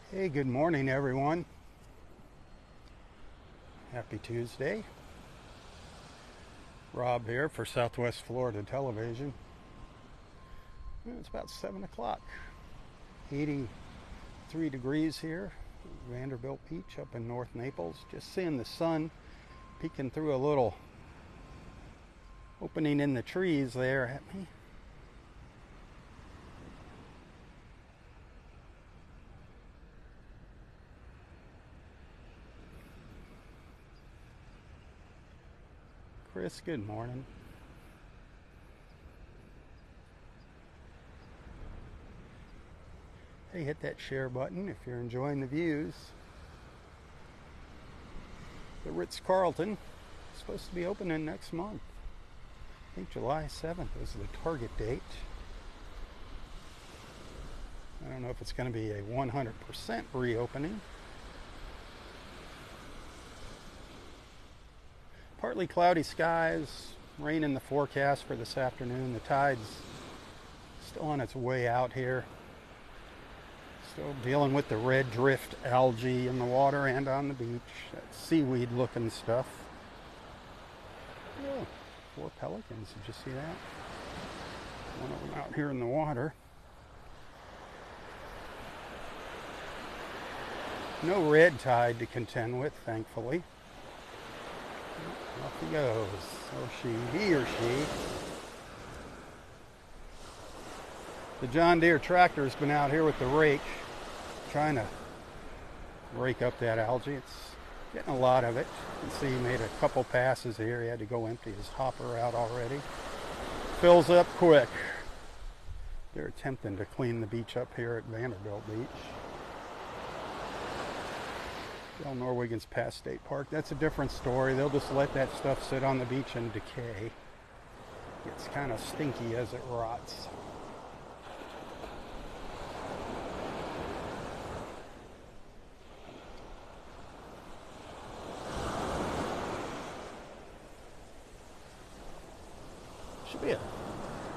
Hey, good morning, everyone. Happy Tuesday. Robb here for Southwest Florida Television. It's about 7 o'clock. 83 degrees here. Vanderbilt Beach up in North Naples. Just seeing the sun peeking through a little opening in the trees there at me. Chris, good morning. Hey, hit that share button if you're enjoying the views. The Ritz-Carlton is supposed to be opening next month. I think July 7th is the target date. I don't know if it's going to be a 100% reopening. Partly cloudy skies, rain in the forecast for this afternoon. The tide's still on its way out here. Still dealing with the red drift algae in the water and on the beach. That seaweed looking stuff. Oh, 4 pelicans, did you see that? One of them out here in the water. No red tide to contend with, thankfully. Off he goes. Or he or she. The John Deere tractor's been out here with the rake trying to rake up that algae. It's getting a lot of it. You can see he made a couple passes here. He had to go empty his hopper out already. Fills up quick. They're attempting to clean the beach up here at Vanderbilt Beach. Del Norwegian's past State Park. That's a different story. They'll just let that stuff sit on the beach and decay. It's kind of stinky as it rots. Should be a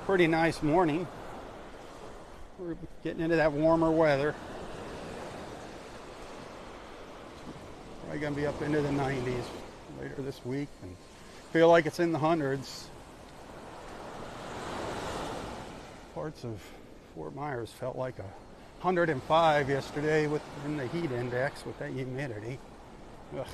pretty nice morning. We're getting into that warmer weather. Probably going to be up into the 90s later this week and feel like it's in the hundreds. Parts of Fort Myers felt like 105 yesterday in the heat index with that humidity. Ugh.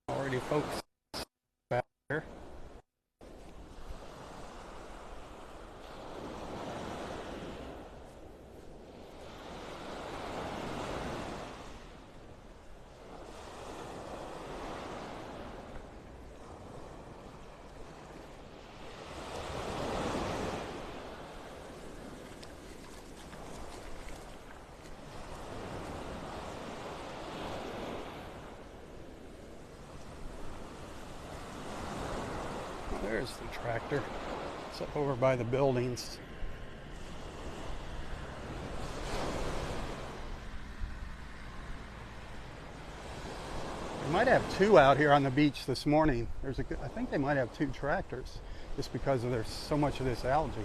Already folks back there. There's the tractor. It's up over by the buildings. They might have 2 out here on the beach this morning. I think they might have 2 tractors just because there's so much of this algae.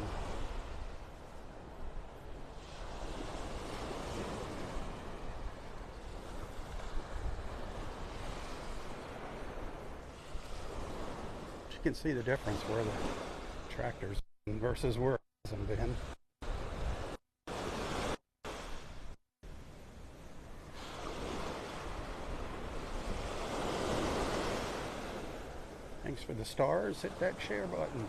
You can see the difference where the tractors versus where it hasn't been. Thanks for the stars. Hit that share button.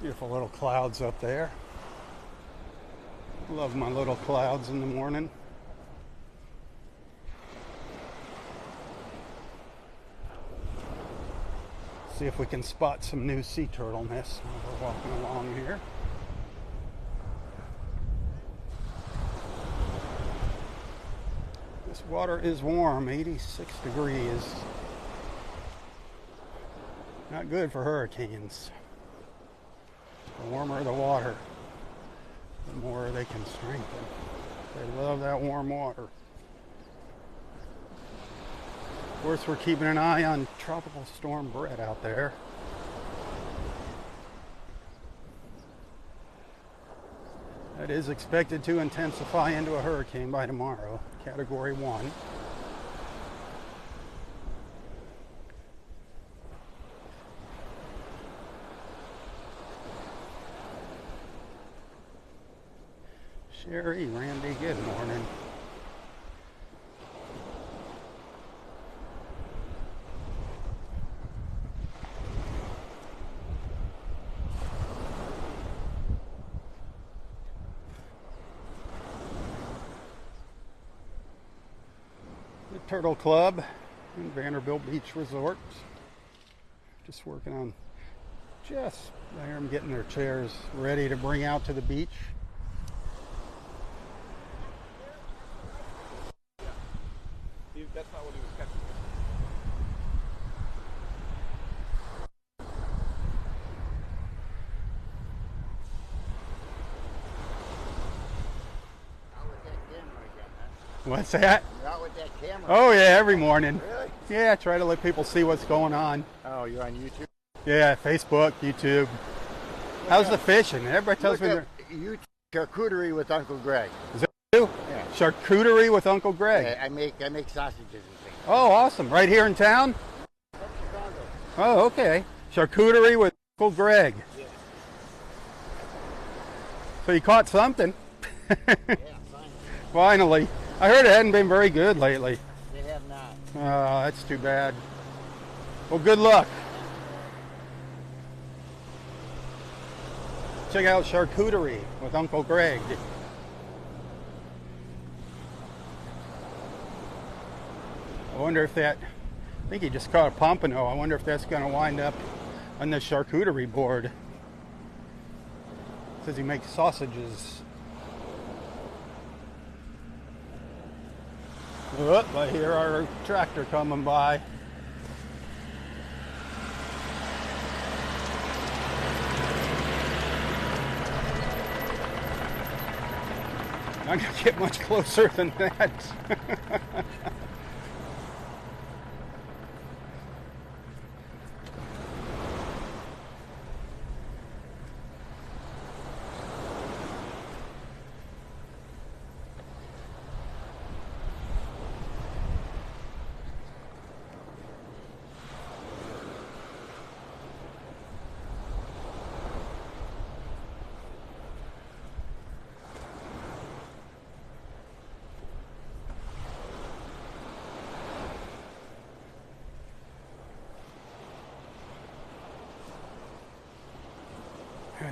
Beautiful little clouds up there. Love my little clouds in the morning. See if we can spot some new sea turtle nests while we're walking along here. This water is warm, 86 degrees. Not good for hurricanes. The warmer the water, the more they can strengthen. They love that warm water. Of course, we're keeping an eye on Tropical Storm Brett out there. That is expected to intensify into a hurricane by tomorrow, Category 1. Sherry, Randy, good morning. The Turtle Club in Vanderbilt Beach Resort. Just working on I'm getting their chairs ready to bring out to the beach. That's not what he was catching. Not with that camera again, huh? What's that? Not with that camera. Oh yeah, every morning. Really? Yeah, I try to let people see what's going on. Oh, you're on YouTube? Yeah, Facebook, YouTube. How's the fishing? Everybody tells me. YouTube charcuterie with Uncle Greg. Is that you? Yeah. Charcuterie with Uncle Greg. Yeah, I make sausages and things. Oh, awesome! Right here in town. From Chicago. Oh, okay. Charcuterie with Uncle Greg. Yeah. So you caught something. Yeah, finally. Finally. I heard it hadn't been very good lately. They have not. Oh, that's too bad. Well, good luck. Check out Charcuterie with Uncle Greg. I wonder if I think he just caught a pompano. I wonder if that's going to wind up on the charcuterie board. It says he makes sausages. Oop, I hear our tractor coming by. I'm not going to get much closer than that.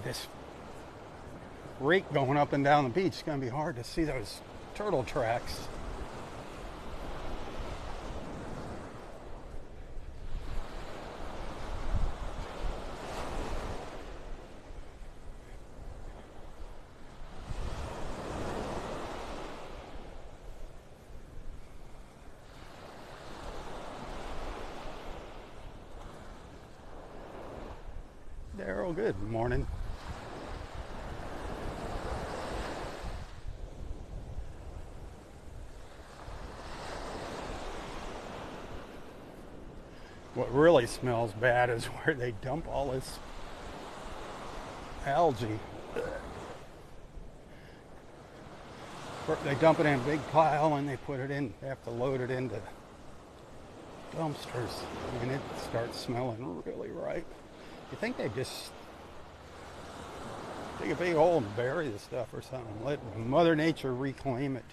This rake going up and down the beach, it's going to be hard to see those turtle tracks. Daryl, good morning. What really smells bad is where they dump all this algae. They dump it in a big pile and they put it in, they have to load it into dumpsters and it starts smelling really right. You think they just dig a big hole and bury the stuff or something? Let Mother Nature reclaim it.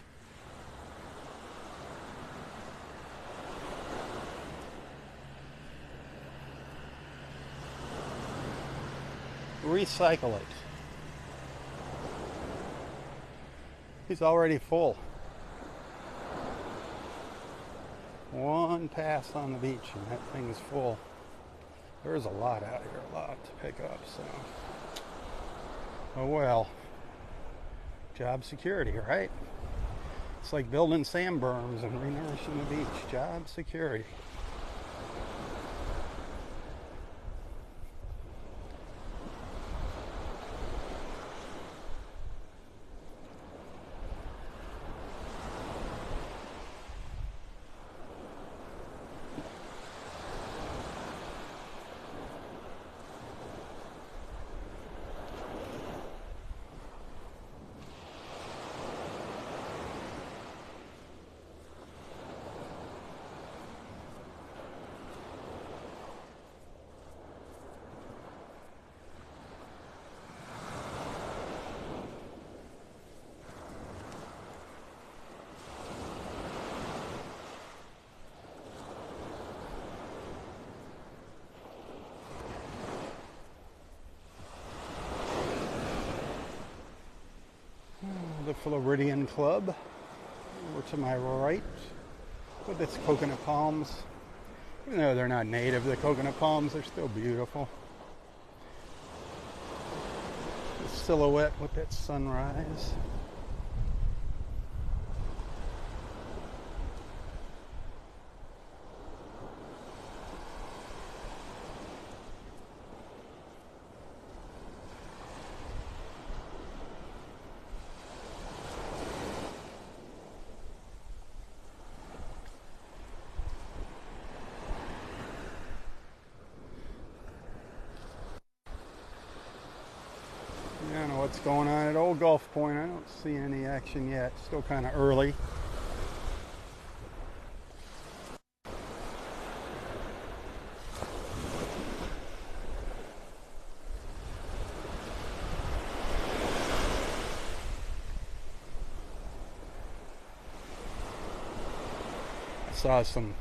Recycle it. He's already full. One pass on the beach and that thing is full. There's a lot out here, a lot to pick up, so. Oh well. Job security, right? It's like building sand berms and renourishing the beach. Job security. The Floridian Club over to my right with its coconut palms. Even though they're not native, the coconut palms are still beautiful. The silhouette with that sunrise. I don't know what's going on at Old Gulf Point. I don't see any action yet. Still kind of early. I saw some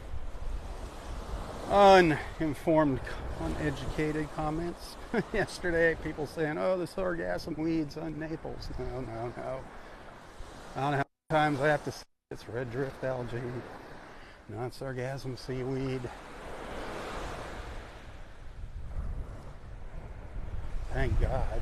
uninformed, uneducated comments yesterday. People saying, "Oh, the sargassum weeds on Naples." No, no, no. I don't know how many times I have to say it's red drift algae, not sargassum seaweed. Thank God.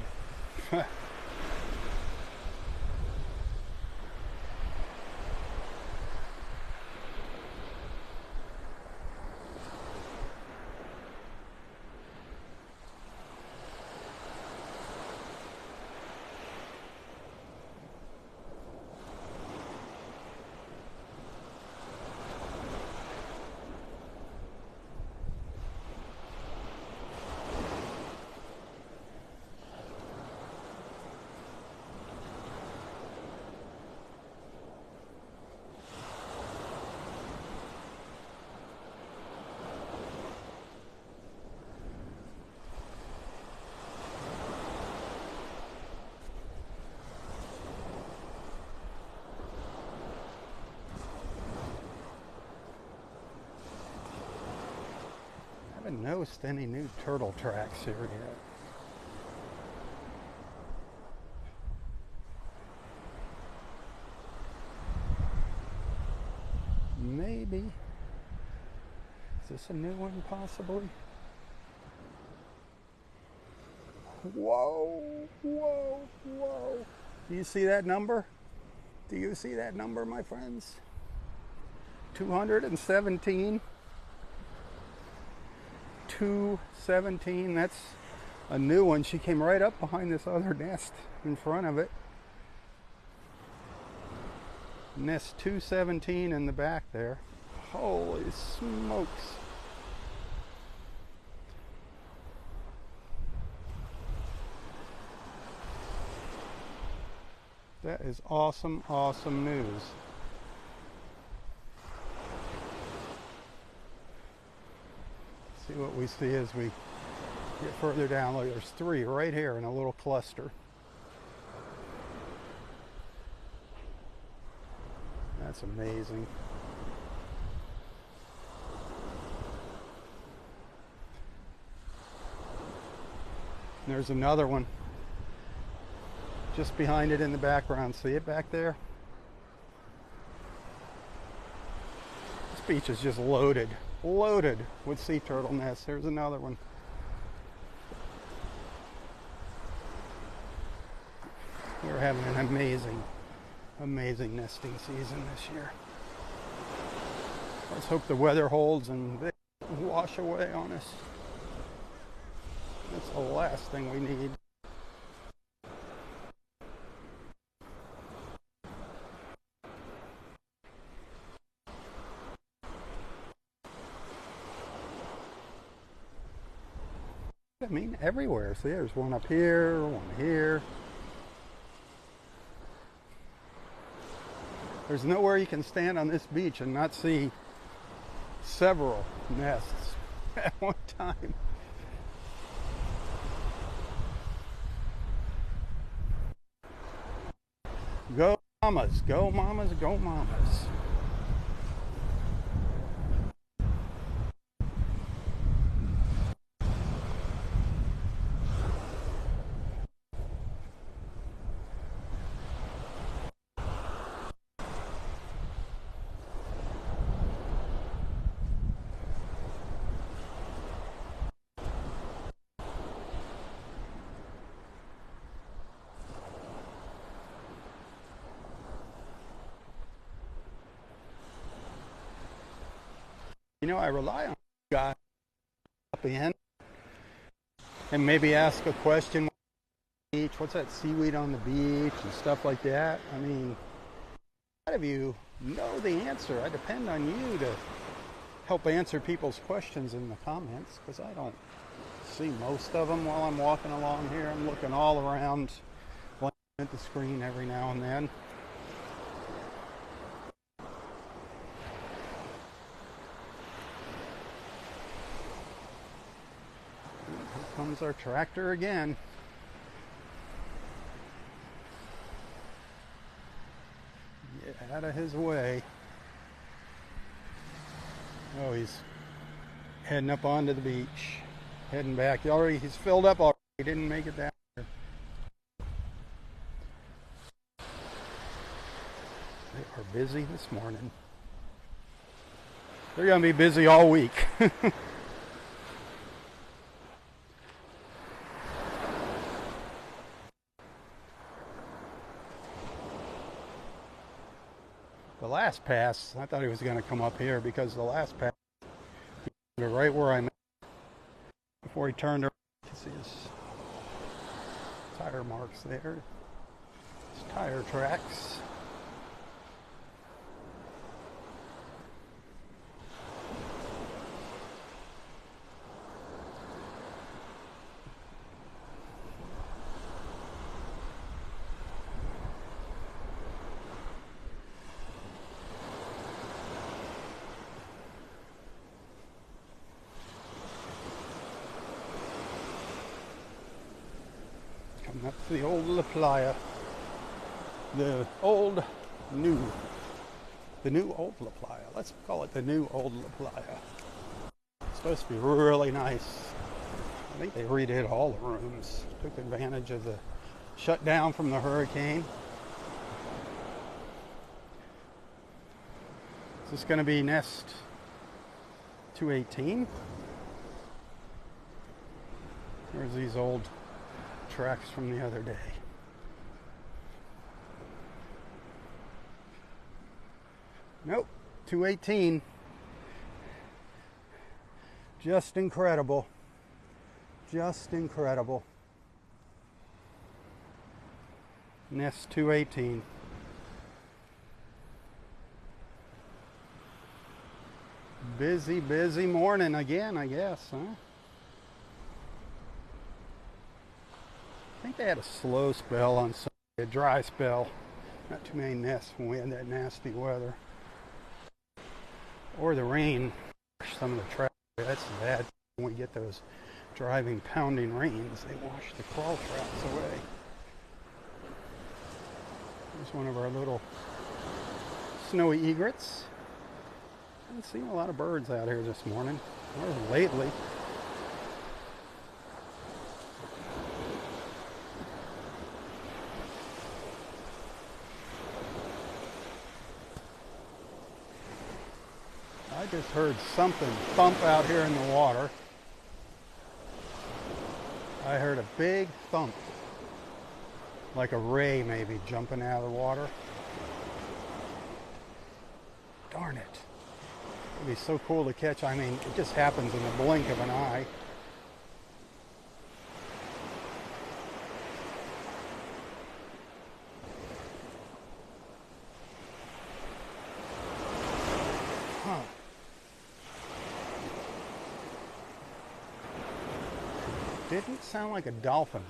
I haven't noticed any new turtle tracks here yet. Maybe. Is this a new one, possibly? Whoa, whoa, whoa. Do you see that number? Do you see that number, my friends? 217. 217. That's a new one. She came right up behind this other nest in front of it. Nest 217 in the back there. Holy smokes. That is awesome, awesome news. See what we see as we get further down. Look, there's three right here in a little cluster. That's amazing. And there's another one just behind it in the background. See it back there? This beach is just loaded with sea turtle nests. There's another one. We're having an amazing, amazing nesting season this year. Let's hope the weather holds and they wash away on us. That's the last thing we need. I mean, everywhere. See, there's one up here, one here. There's nowhere you can stand on this beach and not see several nests at one time. Go mamas, go mamas, go mamas. You know, I rely on guys up in and maybe ask a question. Beach, what's that seaweed on the beach and stuff like that. I mean, a lot of you know the answer. I depend on you to help answer people's questions in the comments because I don't see most of them while I'm walking along here. I'm looking all around, glancing at the screen every now and then. Here comes our tractor again. Get out of his way. Oh, he's heading up onto the beach. Heading back. He's filled up already. He didn't make it down there. They are busy this morning. They're going to be busy all week. The last pass, I thought he was going to come up here because the last pass, he was right where I'm at before he turned around. You can see his tire marks there, his tire tracks. Coming up to the old La Playa. The new old La Playa. Let's call it the new old La Playa. It's supposed to be really nice. I think they redid all the rooms. Took advantage of the shutdown from the hurricane. Is this going to be nest 218? There's these old tracks from the other day. Nope, 218. Just incredible. Just incredible. Nest 218. Busy, busy morning again, I guess, huh? I think they had a slow spell on Sunday, a dry spell. Not too many nests when we had that nasty weather. Or the rain, some of the traps. That's bad when we get those driving, pounding rains. They wash the crawl traps away. Here's one of our little snowy egrets. I haven't seen a lot of birds out here this morning, or lately. I just heard something thump out here in the water. I heard a big thump. like a ray maybe jumping out of the water. Darn it. It'd be so cool to catch. I mean, it just happens in the blink of an eye. Huh. Didn't sound like a dolphin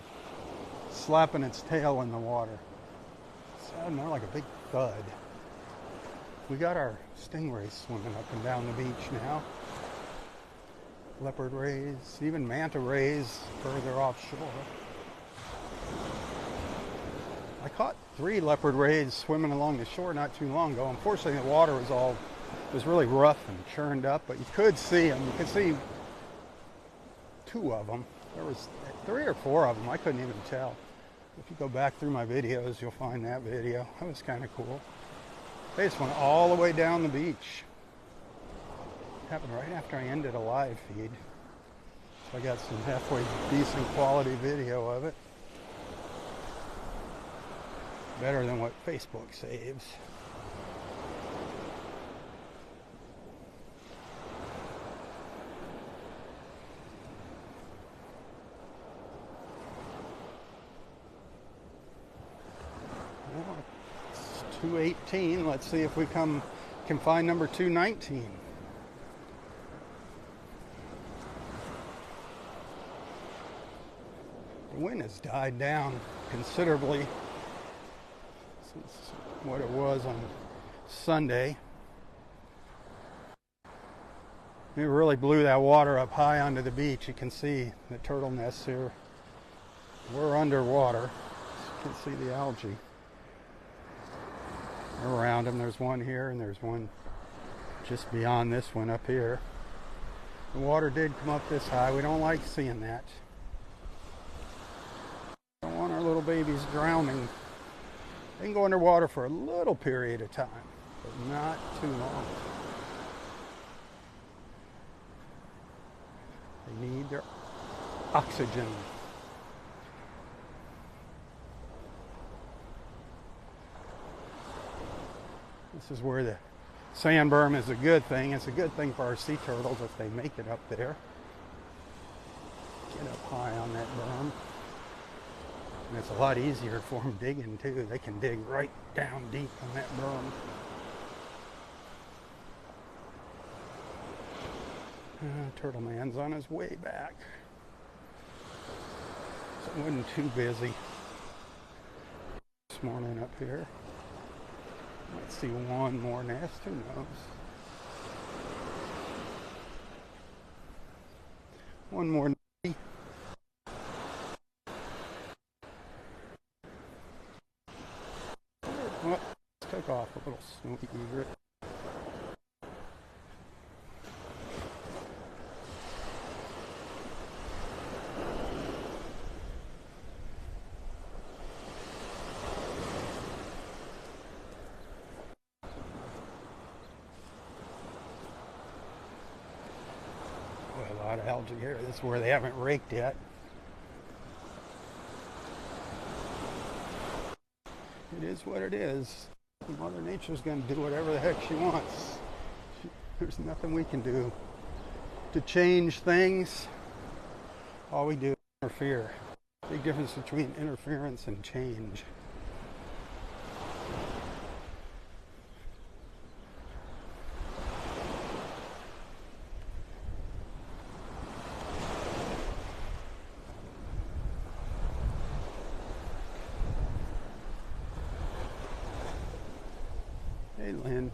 slapping its tail in the water. It sounded more like a big thud. We got our stingrays swimming up and down the beach now. Leopard rays, even manta rays further offshore. I caught 3 leopard rays swimming along the shore not too long ago. Unfortunately, the water was really rough and churned up, but you could see them. You could see 2 of them. There was 3 or 4 of them. I couldn't even tell. If you go back through my videos, you'll find that video. That was kind of cool. They just went all the way down the beach. It happened right after I ended a live feed. So I got some halfway decent quality video of it. Better than what Facebook saves. Well, it's 218. Let's see if we can find number 219. The wind has died down considerably since what it was on Sunday. It really blew that water up high onto the beach. You can see the turtle nests here. We're underwater. You can see the algae around them. There's one here and there's one just beyond this one up here. The water did come up this high. We don't like seeing that. Don't want our little babies drowning. They can go underwater for a little period of time, but not too long. They need their oxygen. This is where the sand berm is a good thing. It's a good thing for our sea turtles if they make it up there. Get up high on that berm. And it's a lot easier for them digging too. They can dig right down deep on that berm. Turtle man's on his way back. So it wasn't too busy this morning up here. Might see one more nest, who knows? One more. Well, took off a little snowy egret. A lot of algae here. This is where they haven't raked yet. It is what it is. Mother Nature's going to do whatever the heck she wants. There's nothing we can do to change things. All we do is interfere. Big difference between interference and change. Hey, Lynn.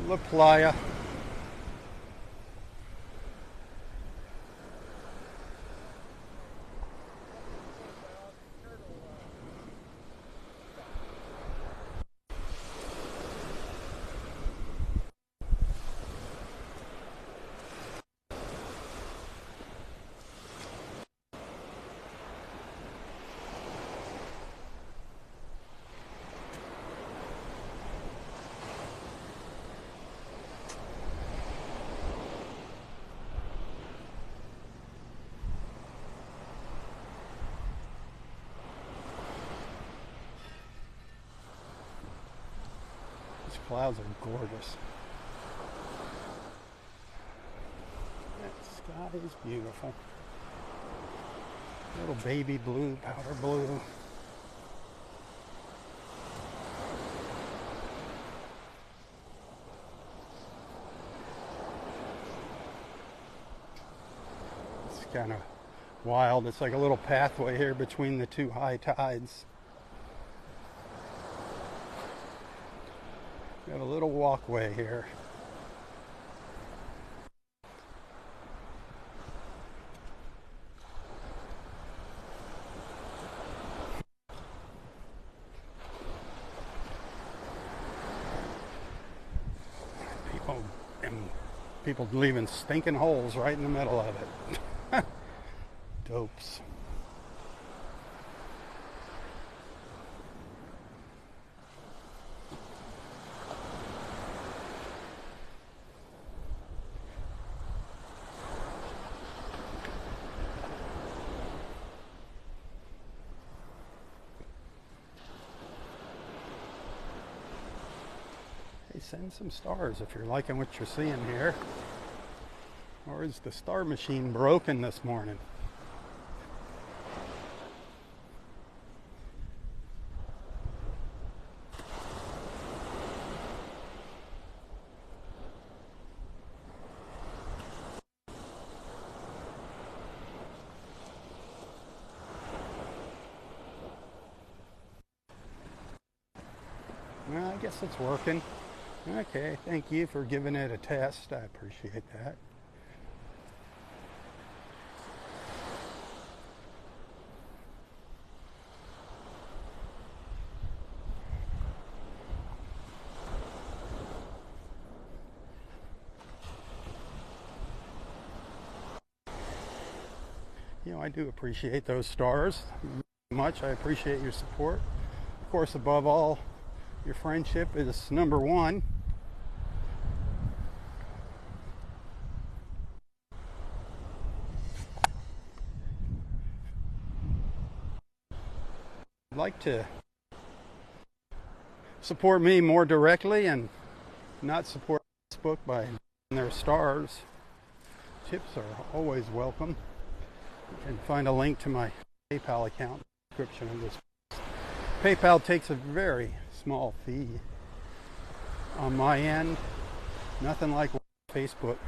La Playa. Clouds are gorgeous. That sky is beautiful. Little baby blue, powder blue. It's kind of wild. It's like a little pathway here between the two high tides. Got a little walkway here. People leaving stinking holes right in the middle of it. Dopes. Hey, send some stars if you're liking what you're seeing here. Or is the star machine broken this morning? Well, I guess it's working. Okay, thank you for giving it a test. I appreciate that. You know, I do appreciate those stars very much. I appreciate your support. Of course, above all, your friendship is number one. I'd like to support me more directly and not support Facebook by their stars. Tips are always welcome. You can find a link to my PayPal account in the description of this. PayPal takes a very small fee on my end. Nothing like Facebook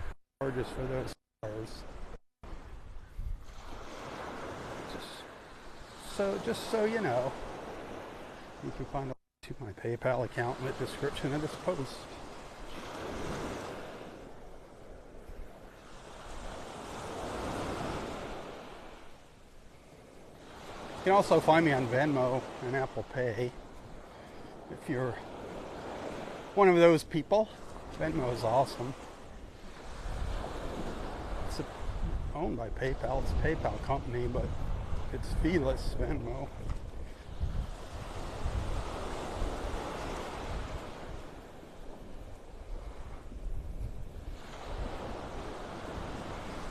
charges for those stars. Just so you know, you can find a link to my PayPal account in the description of this post. You can also find me on Venmo and Apple Pay. If you're one of those people, Venmo is awesome. It's owned by PayPal. It's a PayPal company, but it's feeless Venmo.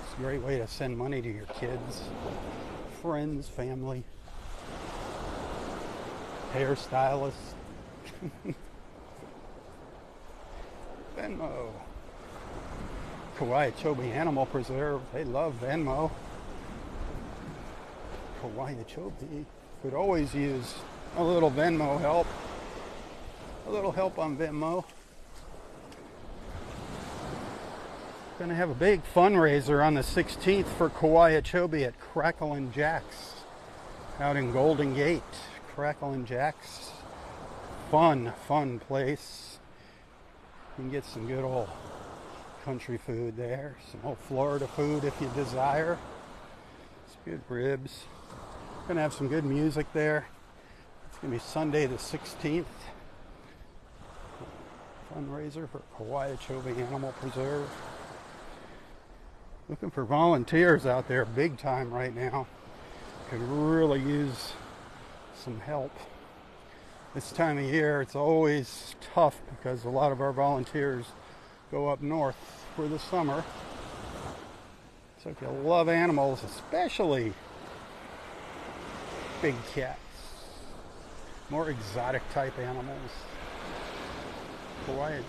It's a great way to send money to your kids, friends, family, hairstylists. Venmo. Kauai Chobe Animal Preserve. They love Venmo. Kauai Chobe could always use a little Venmo help. A little help on Venmo. Gonna have a big fundraiser on the 16th for Kauai Chobe at Cracklin' Jack's out in Golden Gate. Cracklin' Jack's. Fun place. You can get some good old country food there. Some old Florida food if you desire. It's good ribs. Gonna have some good music there. It's gonna be Sunday the 16th. Fundraiser for Kauai Chobe Animal Preserve. Looking for volunteers out there big time right now. Could really use some help. This time of year it's always tough because a lot of our volunteers go up north for the summer. So if you love animals, especially big cats, more exotic type animals, Kauai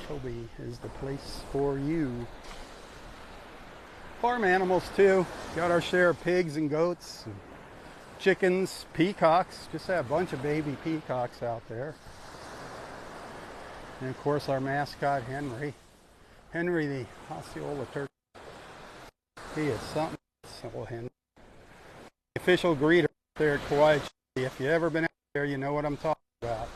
is the place for you. Farm animals too. Got our share of pigs and goats, and chickens, peacocks. Just had a bunch of baby peacocks out there. And of course our mascot Henry. Henry the Osceola turkey. He is something. Old Henry. The official greeter there at Kauai. If you've ever been out there, you know what I'm talking about.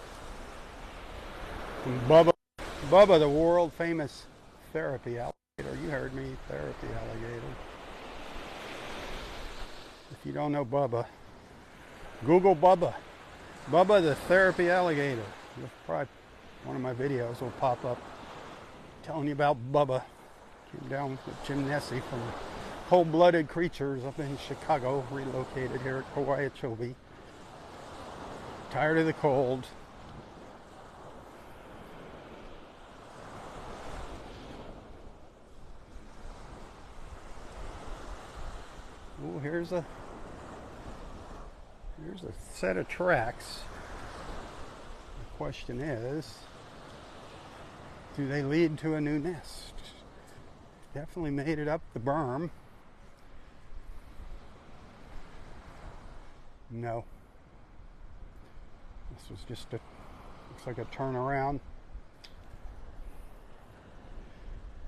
And Bubba, the world famous therapy alligator. You heard me, therapy alligator. If you don't know Bubba, Google Bubba. Bubba the therapy alligator. Probably one of my videos will pop up telling you about Bubba. Came down with Jim Nessie from Cold-Blooded Creatures up in Chicago, relocated here at Kauai. Tired of the cold. Oh, here's a set of tracks. The question is, do they lead to a new nest? Definitely made it up the berm. No. This was just looks like a turnaround.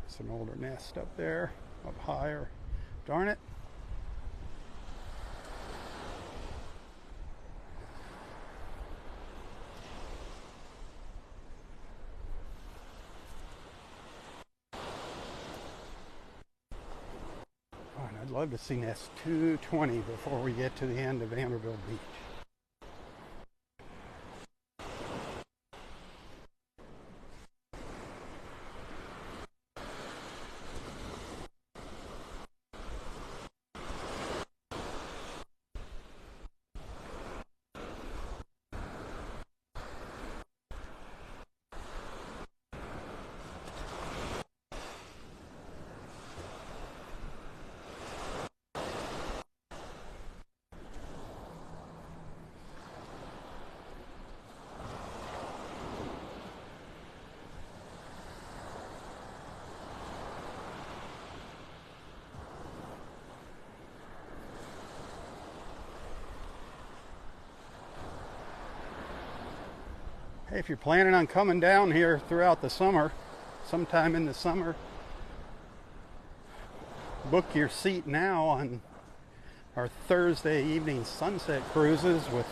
It's an older nest up there, up higher. Darn it. I'd love to see nest 220 before we get to the end of Vanderbilt Beach. Hey, if you're planning on coming down here throughout the summer, sometime in the summer, book your seat now on our Thursday evening sunset cruises with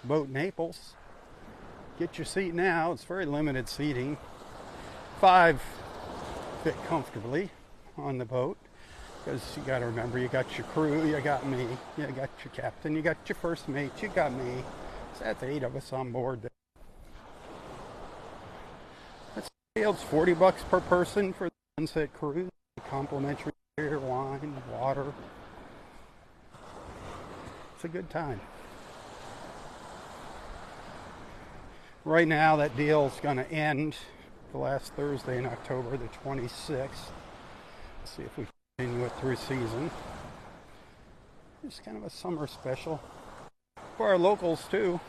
Boat Naples. Get your seat now. It's very limited seating. 5 fit comfortably on the boat, because you got to remember, you got your crew, you got me, you got your captain, you got your first mate, you got me. So that's 8 of us on board there. It's $40 per person for the sunset cruise. Complimentary beer, wine, water. It's a good time. Right now, that deal's going to end the last Thursday in October, the 26th. Let's see if we continue it through season. It's kind of a summer special for our locals too.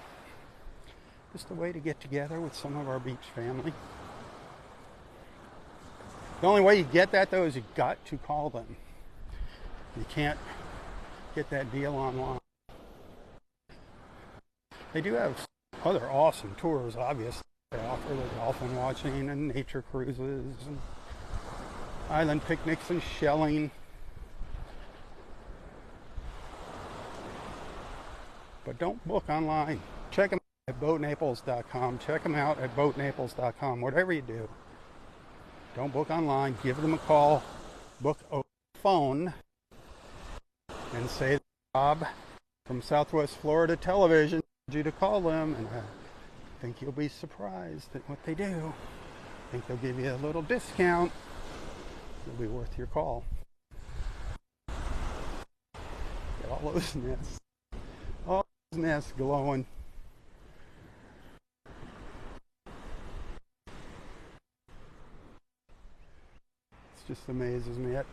Just a way to get together with some of our beach family. The only way you get that, though, is you got to call them. You can't get that deal online. They do have other awesome tours, obviously. They offer the dolphin watching and nature cruises and island picnics and shelling. But don't book online. Check them out at boatnaples.com. Check them out at boatnaples.com. Whatever you do, don't book online. Give them a call. Book a phone and say, Rob from Southwest Florida Television told you to call them, and I think you'll be surprised at what they do. I think they'll give you a little discount. It'll be worth your call. Get all those nests. All those nests glowing. Just amazes me at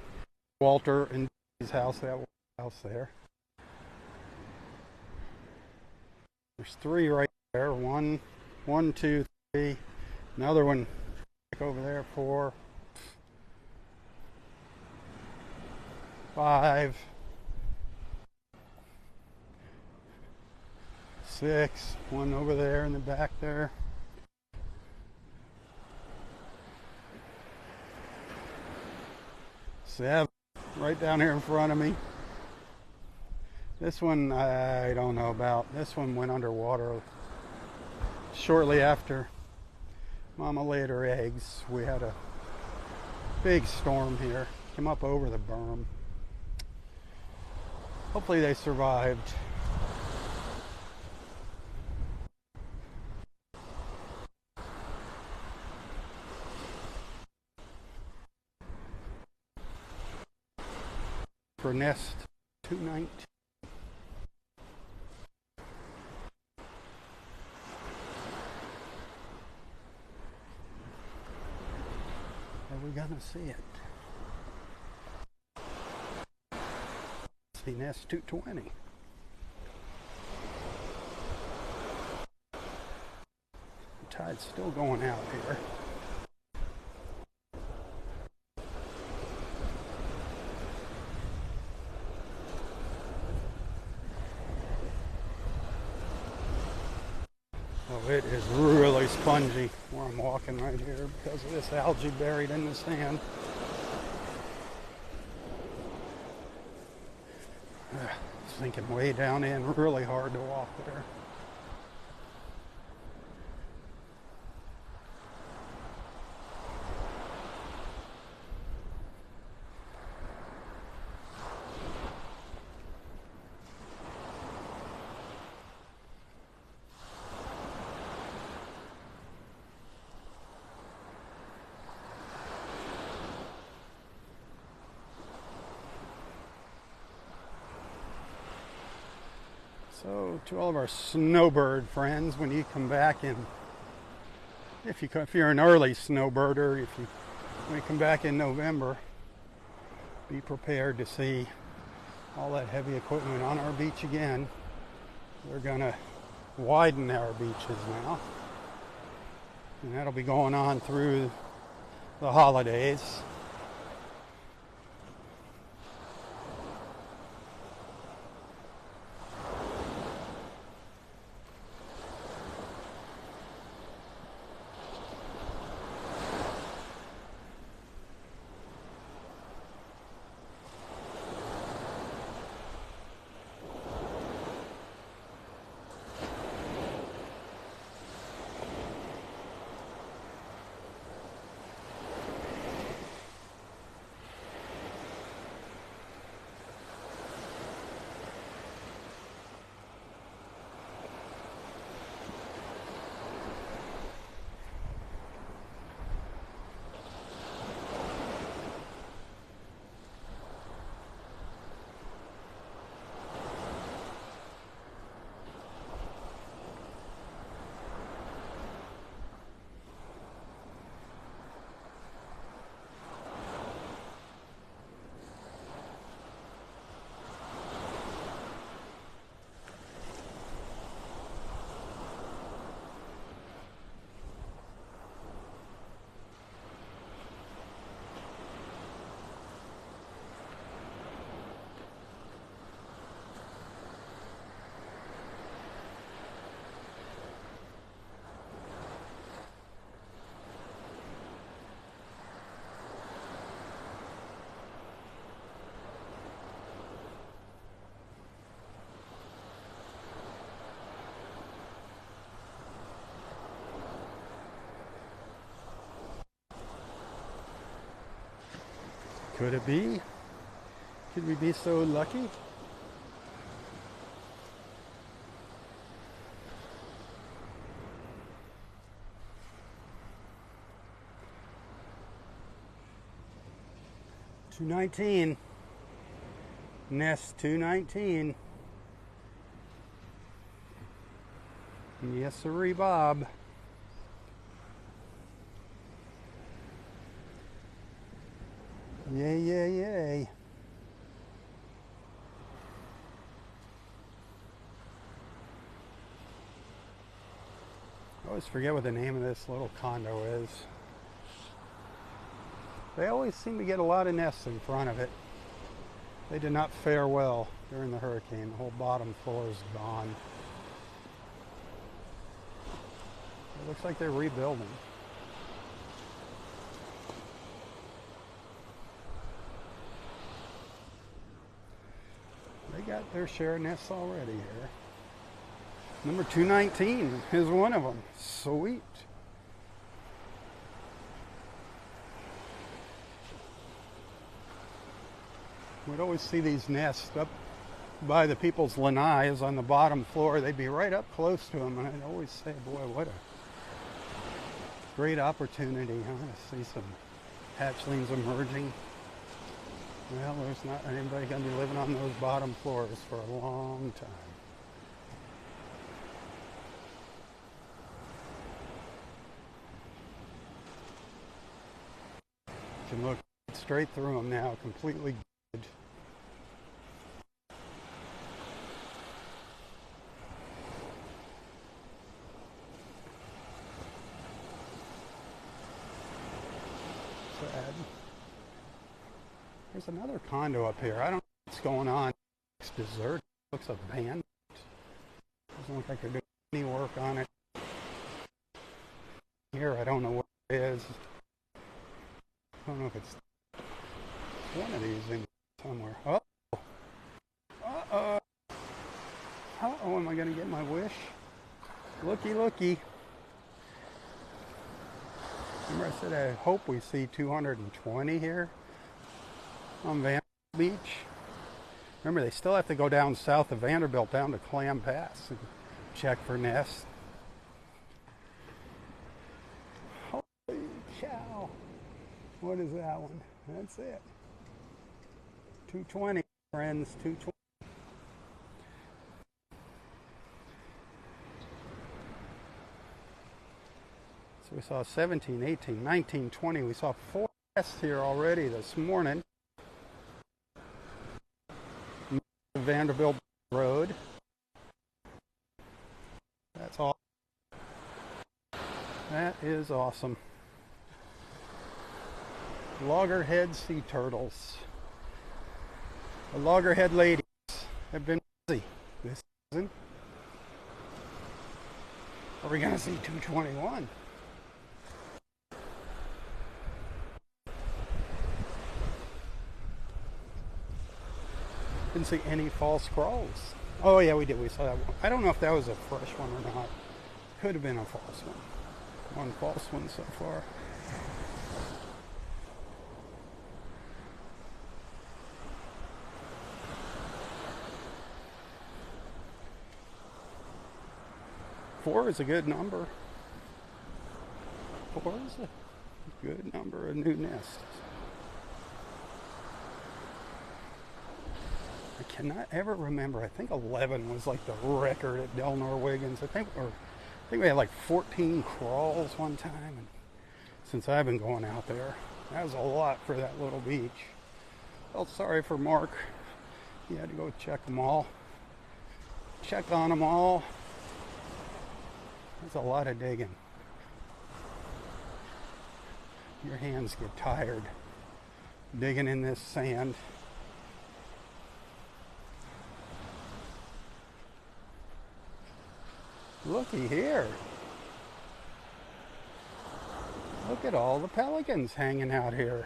Walter and his house, that house there. There's 3 right there. One, 2, 3. Another one look over there. 4, 5, 6. One over there in the back there. 7. Right down here in front of me. This one I don't know about. This one went underwater shortly after Mama laid her eggs. We had a big storm here. Came up over the berm. Hopefully they survived. For nest 219. Are we gonna see it? See nest 220. The tide's still going out here. Oh, it is really spongy where I'm walking right here because of this algae buried in the sand. Sinking way down in, really hard to walk there. So to all of our snowbird friends, when you come back in, if you're an early snowbirder, when you come back in November, be prepared to see all that heavy equipment on our beach again. We're gonna widen our beaches now, and that'll be going on through the holidays. Could it be? Could we be so lucky? $219. Nest 219. Yes, sirree, Bob. Yay, yay, yay. I always forget what the name of this little condo is. They always seem to get a lot of nests in front of it. They did not fare well during the hurricane. The whole bottom floor is gone. It looks like they're rebuilding. They got their share of nests already here. Number 219 is one of them. Sweet. We'd always see these nests up by the people's lanais on the bottom floor. They'd be right up close to them, and I'd always say, boy, what a great opportunity, huh, to see some hatchlings emerging. Well, there's not anybody going to be living on those bottom floors for a long time. You can look straight through them now, completely good. Sad. There's another condo up here. I don't know what's going on. It's desert. It looks abandoned. Doesn't look like they're doing any work on it. Here, I don't know what it is. I don't know if it's one of these in somewhere. Uh-oh. Uh-oh. Uh-oh, am I going to get my wish? Looky, looky. Remember I said I hope we see 220 here on Vanderbilt Beach. Remember, they still have to go down south of Vanderbilt down to Clam Pass and check for nests. Holy cow. What is that one? That's it. 220, friends, 220. So we saw 17, 18, 19, 20. We saw 4 nests here already this morning. Vanderbilt Road. That's all. That is awesome. Loggerhead sea turtles. The loggerhead ladies have been busy this season. Are we going to see 221? Didn't see any false crawls. Oh yeah, we did. We saw that one. I don't know if that was a fresh one or not. Could have been a false one. One false one so far. Four is a good number. 4 is a good number of new nests. I cannot ever remember. I think 11 was like the record at Delnor Wiggins. I think we had like 14 crawls one time. And since I've been going out there, that was a lot for that little beach. Felt sorry for Mark. He had to go check them all. Check on them all. There's a lot of digging. Your hands get tired digging in this sand. Looky here. Look at all the pelicans hanging out here.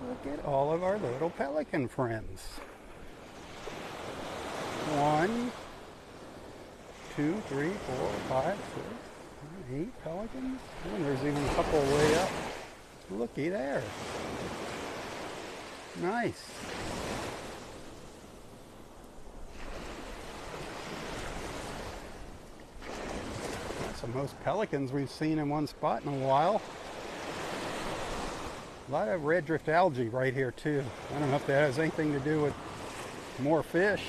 Look at all of our little pelican friends. 1, 2, 3, 4, 5, 6, 8 pelicans. And there's even a couple way up. Looky there. Nice. That's the most pelicans we've seen in one spot in a while. A lot of red drift algae right here too. I don't know if that has anything to do with more fish.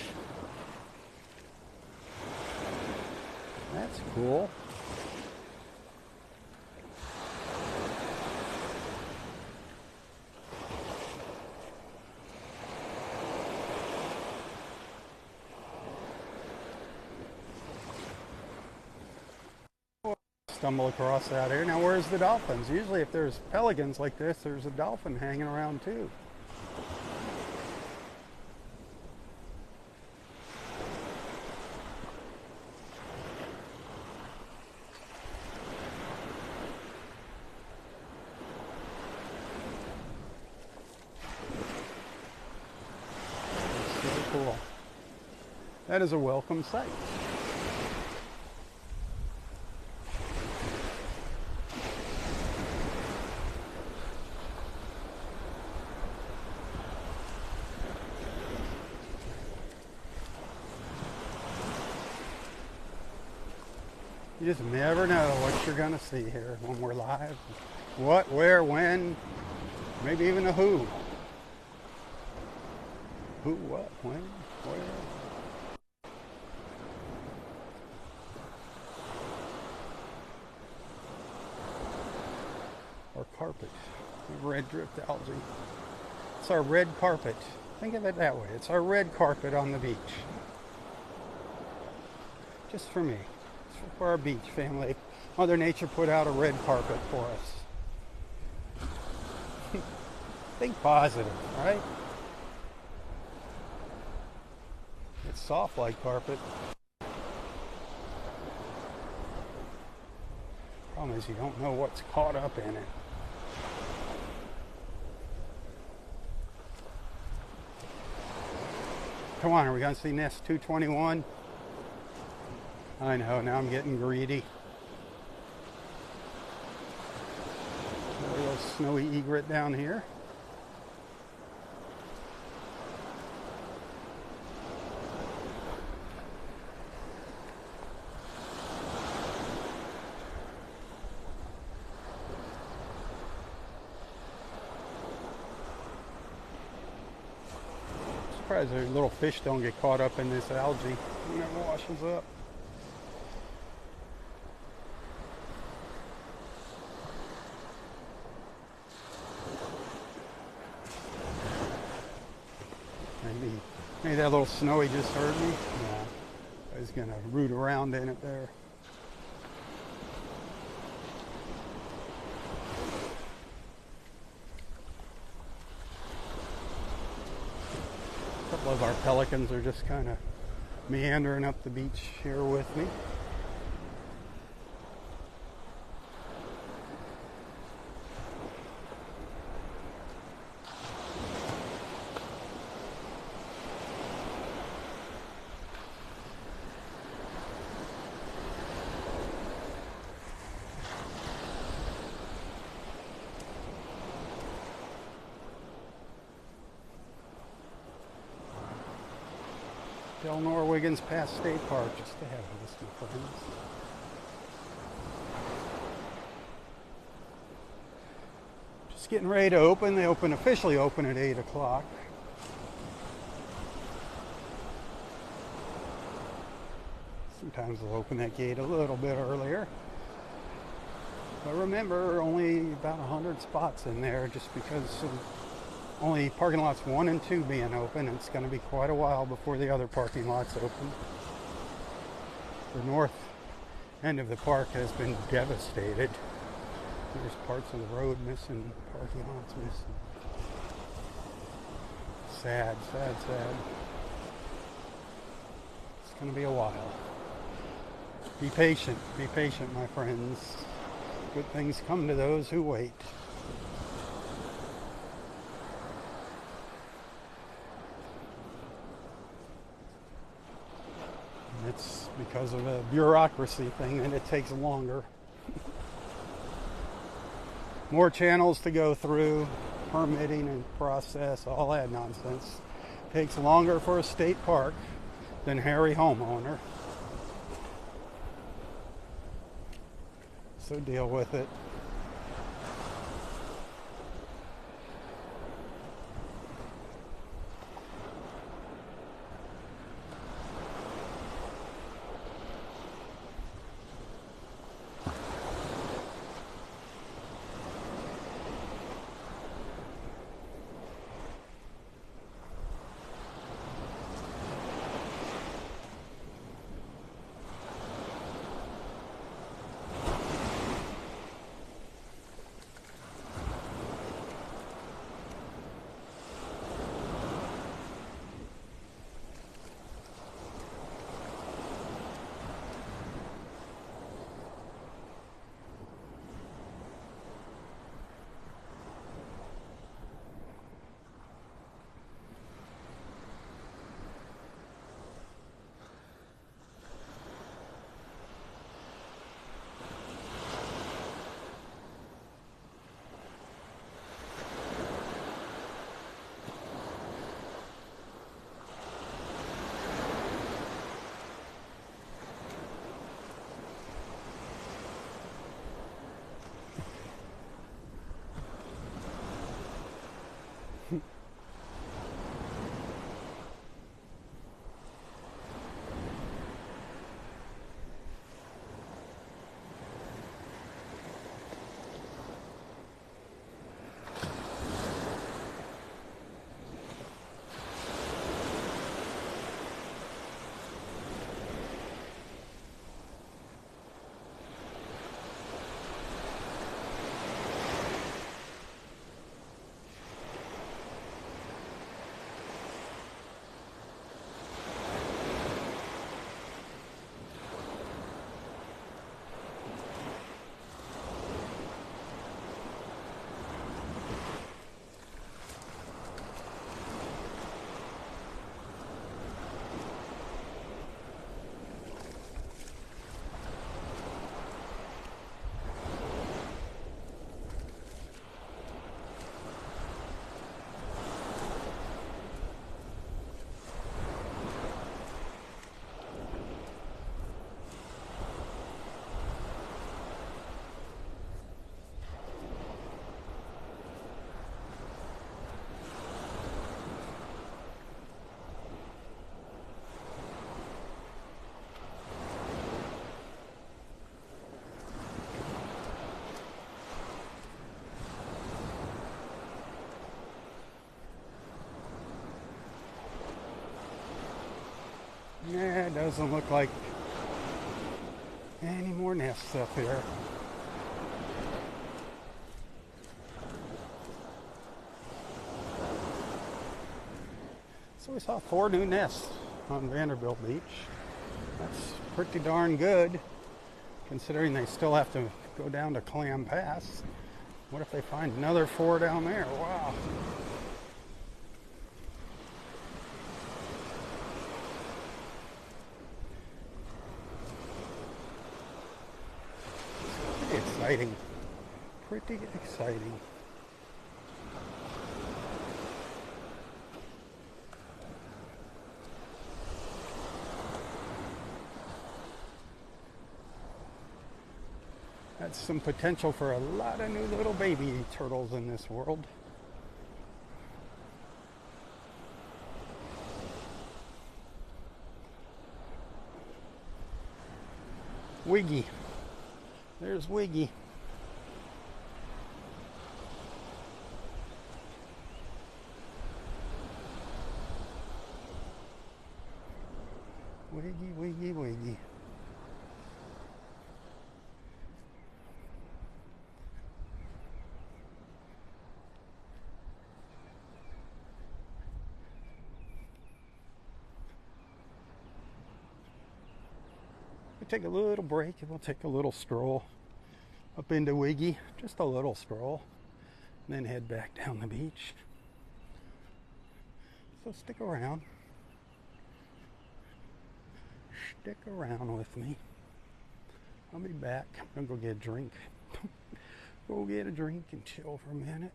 That's cool. stumble across out here. Now, where's the dolphins? Usually if there's pelicans like this, there's a dolphin hanging around too. So cool. That is a welcome sight. You just never know what you're going to see here when we're live. What, where, when, maybe even a who. Who, what, when, where. Our carpet, red drift algae. It's our red carpet. Think of it that way. It's our red carpet on the beach. Just for me. For our beach family. Mother Nature put out a red carpet for us. Think positive, right? It's soft like carpet. Problem is you don't know what's caught up in it. Come on, are we going to see Nest 221? I know, now I'm getting greedy. A little snowy egret down here. Surprised the little fish don't get caught up in this algae when it washes up. Maybe that little snowy just hurt me. No, I was gonna root around in it there. A couple of our pelicans are just kind of meandering up the beach here with me. Del Norwigans past State Park, just ahead of us, my friends. Just getting ready to open. They officially open at 8 o'clock. Sometimes they'll open that gate a little bit earlier. But remember, only about 100 spots in there just because of only parking lots 1 and 2 being open. It's going to be quite a while before the other parking lots open. The north end of the park has been devastated. There's parts of the road missing, parking lots missing. Sad, sad, sad. It's going to be a while. Be patient, my friends. Good things come to those who wait. It's because of a bureaucracy thing and it takes longer. More channels to go through, permitting and process, all that nonsense. Takes longer for a state park than hairy homeowner. So deal with it. Doesn't look like any more nests up here. So we saw 4 new nests on Vanderbilt Beach. That's pretty darn good, considering they still have to go down to Clam Pass. What if they find another 4 down there? Wow. Pretty exciting. Pretty exciting. That's some potential for a lot of new little baby turtles in this world. Wiggy. There's Wiggy. Wiggy, Wiggy, Wiggy. Take a little break and we'll take a little stroll up into Wiggy, just a little stroll, and then head back down the beach. So stick around. Stick around with me. I'll be back. I'm gonna go get a drink. Go get a drink and chill for a minute.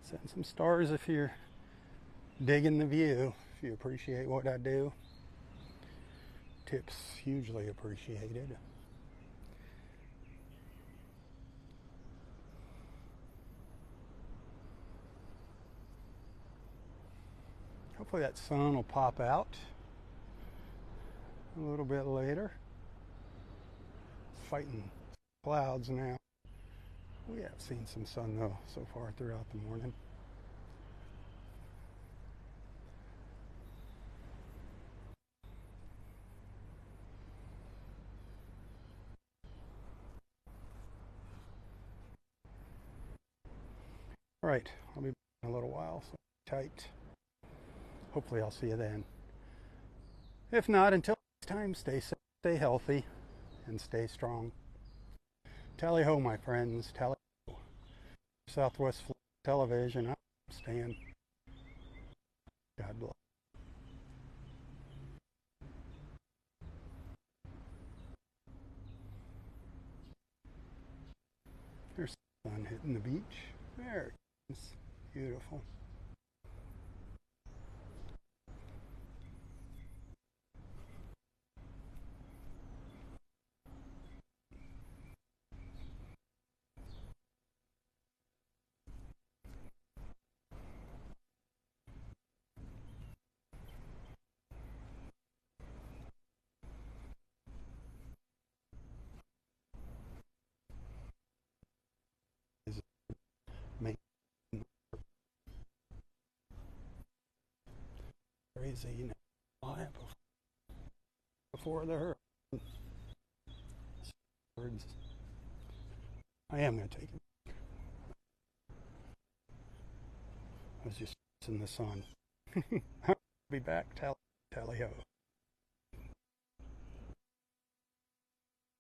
Send some stars if you're digging the view, if you appreciate what I do. Tips hugely appreciated. Hopefully that sun will pop out a little bit later. It's fighting clouds now. We have seen some sun though so far throughout the morning. All right, I'll be back in a little while, so tight. Hopefully I'll see you then. If not, until next time, stay safe, stay healthy, and stay strong. Tally ho, my friends. Tally ho. Southwest Florida Television. I'm Stan. God bless. There's the sun hitting the beach. There it is. Beautiful. Is making crazy, you know, before the hurricane. I am going to take it. I was just in the sun. I'll be back. Tally ho.